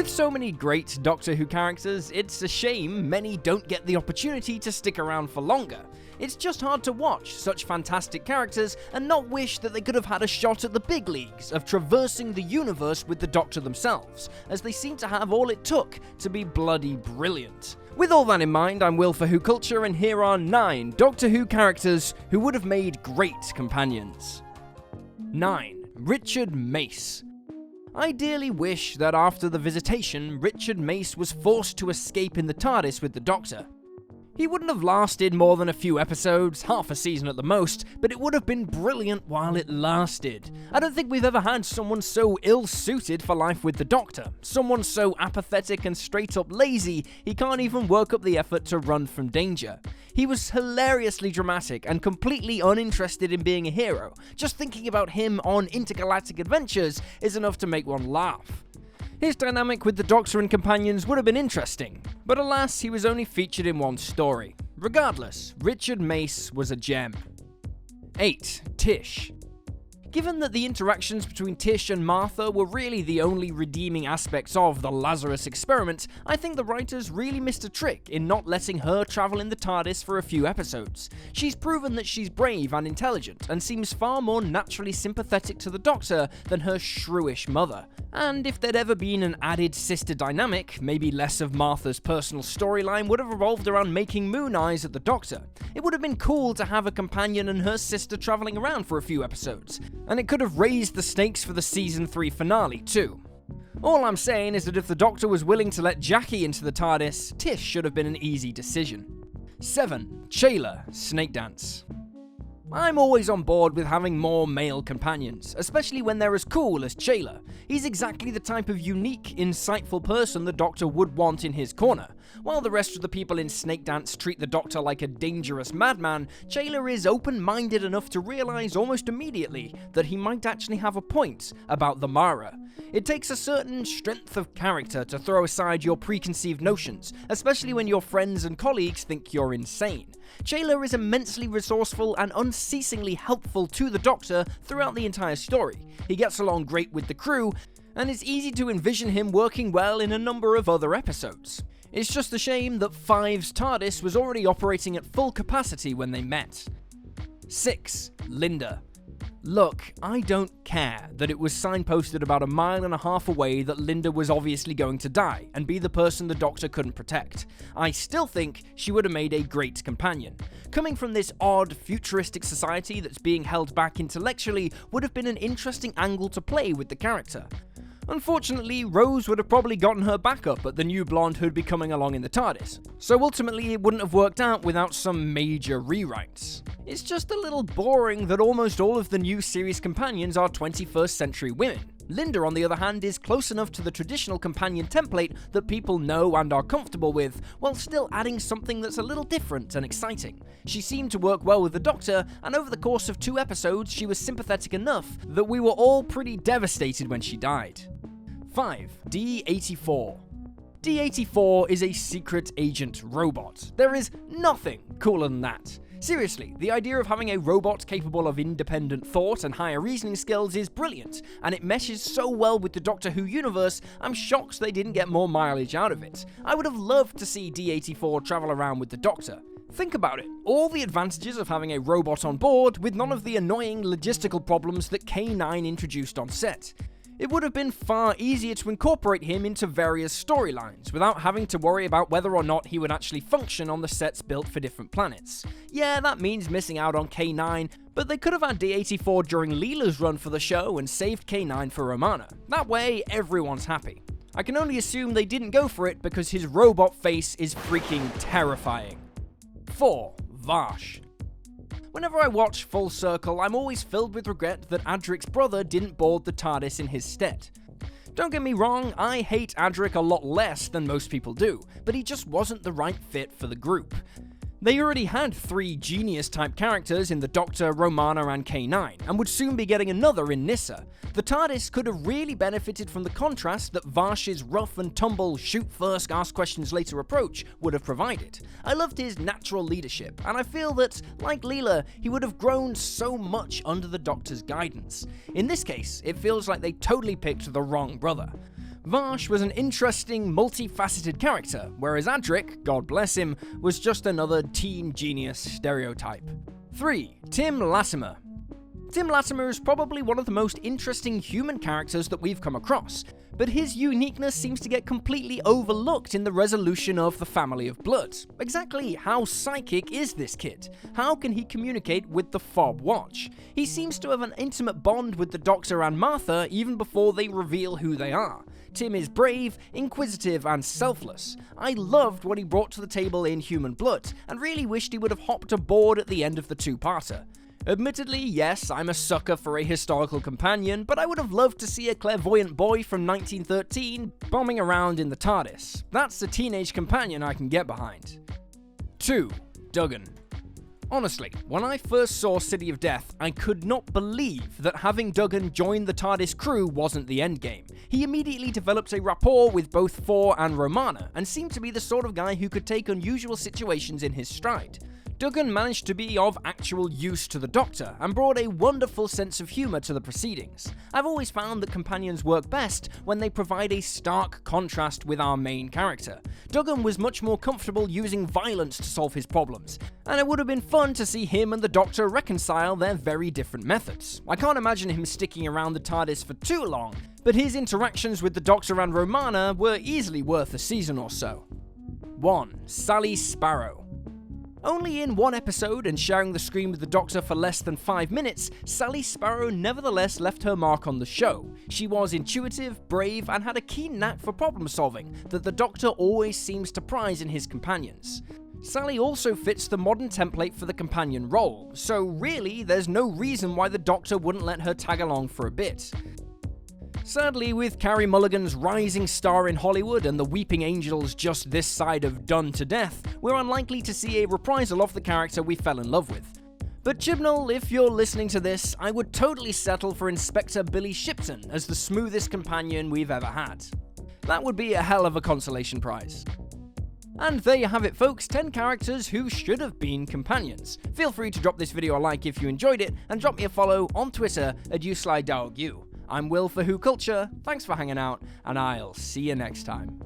With so many great Doctor Who characters, it's a shame many don't get the opportunity to stick around for longer. It's just hard to watch such fantastic characters and not wish that they could have had a shot at the big leagues of traversing the universe with the Doctor themselves, as they seem to have all it took to be bloody brilliant. With all that in mind, I'm Will for WhoCulture, and here are 9 Doctor Who characters who would have made great companions. 9. Richard Mace. I dearly wish that after the visitation, Richard Mace was forced to escape in the TARDIS with the Doctor. He wouldn't have lasted more than a few episodes, half a season at the most, but it would have been brilliant while it lasted. I don't think we've ever had someone so ill-suited for life with the Doctor. Someone so apathetic and straight-up lazy, he can't even work up the effort to run from danger. He was hilariously dramatic and completely uninterested in being a hero. Just thinking about him on intergalactic adventures is enough to make one laugh. His dynamic with the Doctor and companions would have been interesting, but alas, he was only featured in one story. Regardless, Richard Mace was a gem. 8. Tish. Given that the interactions between Tish and Martha were really the only redeeming aspects of the Lazarus experiment, I think the writers really missed a trick in not letting her travel in the TARDIS for a few episodes. She's proven that she's brave and intelligent, and seems far more naturally sympathetic to the Doctor than her shrewish mother. And if there'd ever been an added sister dynamic, maybe less of Martha's personal storyline would have revolved around making moon eyes at the Doctor. It would have been cool to have a companion and her sister travelling around for a few episodes, and it could have raised the stakes for the season 3 finale too. All I'm saying is that if the Doctor was willing to let Jackie into the TARDIS, Tish should have been an easy decision. 7. Chayla, Snake Dance. I'm always on board with having more male companions, especially when they're as cool as Chayla. He's exactly the type of unique, insightful person the Doctor would want in his corner. While the rest of the people in Snake Dance treat the Doctor like a dangerous madman, Chayla is open-minded enough to realise almost immediately that he might actually have a point about the Mara. It takes a certain strength of character to throw aside your preconceived notions, especially when your friends and colleagues think you're insane. Chayla is immensely resourceful and unceasingly helpful to the Doctor throughout the entire story. He gets along great with the crew, and it's easy to envision him working well in a number of other episodes. It's just a shame that 5's TARDIS was already operating at full capacity when they met. 6. Linda. Look, I don't care that it was signposted about 1.5 miles away that Linda was obviously going to die and be the person the Doctor couldn't protect. I still think she would have made a great companion. Coming from this odd, futuristic society that's being held back intellectually would have been an interesting angle to play with the character. Unfortunately, Rose would have probably gotten her back up at the new blonde who'd be coming along in the TARDIS, so ultimately it wouldn't have worked out without some major rewrites. It's just a little boring that almost all of the new series companions are 21st century women. Linda, on the other hand, is close enough to the traditional companion template that people know and are comfortable with, while still adding something that's a little different and exciting. She seemed to work well with the Doctor, and over the course of 2 episodes, she was sympathetic enough that we were all pretty devastated when she died. 5. D-84. D-84 is a secret agent robot. There is nothing cooler than that. Seriously, the idea of having a robot capable of independent thought and higher reasoning skills is brilliant, and it meshes so well with the Doctor Who universe, I'm shocked they didn't get more mileage out of it. I would have loved to see D-84 travel around with the Doctor. Think about it, all the advantages of having a robot on board with none of the annoying logistical problems that K9 introduced on set. It would have been far easier to incorporate him into various storylines, without having to worry about whether or not he would actually function on the sets built for different planets. Yeah, that means missing out on K9, but they could have had D-84 during Leela's run for the show and saved K9 for Romana. That way, everyone's happy. I can only assume they didn't go for it because his robot face is freaking terrifying. 4. Vash. Whenever I watch Full Circle, I'm always filled with regret that Adric's brother didn't board the TARDIS in his stead. Don't get me wrong, I hate Adric a lot less than most people do, but he just wasn't the right fit for the group. They already had 3 genius-type characters in the Doctor, Romana, and K9, and would soon be getting another in Nyssa. The TARDIS could have really benefited from the contrast that Vash's rough and tumble, shoot first, ask questions later approach would have provided. I loved his natural leadership, and I feel that, like Leela, he would have grown so much under the Doctor's guidance. In this case, it feels like they totally picked the wrong brother. Varsh was an interesting, multifaceted character, whereas Adric, God bless him, was just another teen genius stereotype. 3. Tim Latimer. Tim Latimer is probably one of the most interesting human characters that we've come across, but his uniqueness seems to get completely overlooked in the resolution of the Family of Blood. Exactly how psychic is this kid? How can he communicate with the Fob Watch? He seems to have an intimate bond with the Doctor and Martha even before they reveal who they are. Tim is brave, inquisitive, and selfless. I loved what he brought to the table in Human Blood, and really wished he would have hopped aboard at the end of the two-parter. Admittedly, yes, I'm a sucker for a historical companion, but I would have loved to see a clairvoyant boy from 1913 bombing around in the TARDIS. That's the teenage companion I can get behind. 2. Duggan. Honestly, when I first saw City of Death, I could not believe that having Duggan join the TARDIS crew wasn't the endgame. He immediately developed a rapport with both Thor and Romana, and seemed to be the sort of guy who could take unusual situations in his stride. Duggan managed to be of actual use to the Doctor, and brought a wonderful sense of humour to the proceedings. I've always found that companions work best when they provide a stark contrast with our main character. Duggan was much more comfortable using violence to solve his problems, and it would have been fun to see him and the Doctor reconcile their very different methods. I can't imagine him sticking around the TARDIS for too long, but his interactions with the Doctor and Romana were easily worth a season or so. 1. Sally Sparrow. Only in one episode and sharing the screen with the Doctor for less than 5 minutes, Sally Sparrow nevertheless left her mark on the show. She was intuitive, brave, and had a keen knack for problem solving that the Doctor always seems to prize in his companions. Sally also fits the modern template for the companion role, so really there's no reason why the Doctor wouldn't let her tag along for a bit. Sadly, with Carey Mulligan's rising star in Hollywood and the Weeping Angels just this side of done to death, we're unlikely to see a reprisal of the character we fell in love with. But Chibnall, if you're listening to this, I would totally settle for Inspector Billy Shipton as the smoothest companion we've ever had. That would be a hell of a consolation prize. And there you have it, folks, 10 characters who should have been companions. Feel free to drop this video a like if you enjoyed it, and drop me a follow on Twitter at YouSlyDogU. I'm Will for WhoCulture, thanks for hanging out, and I'll see you next time.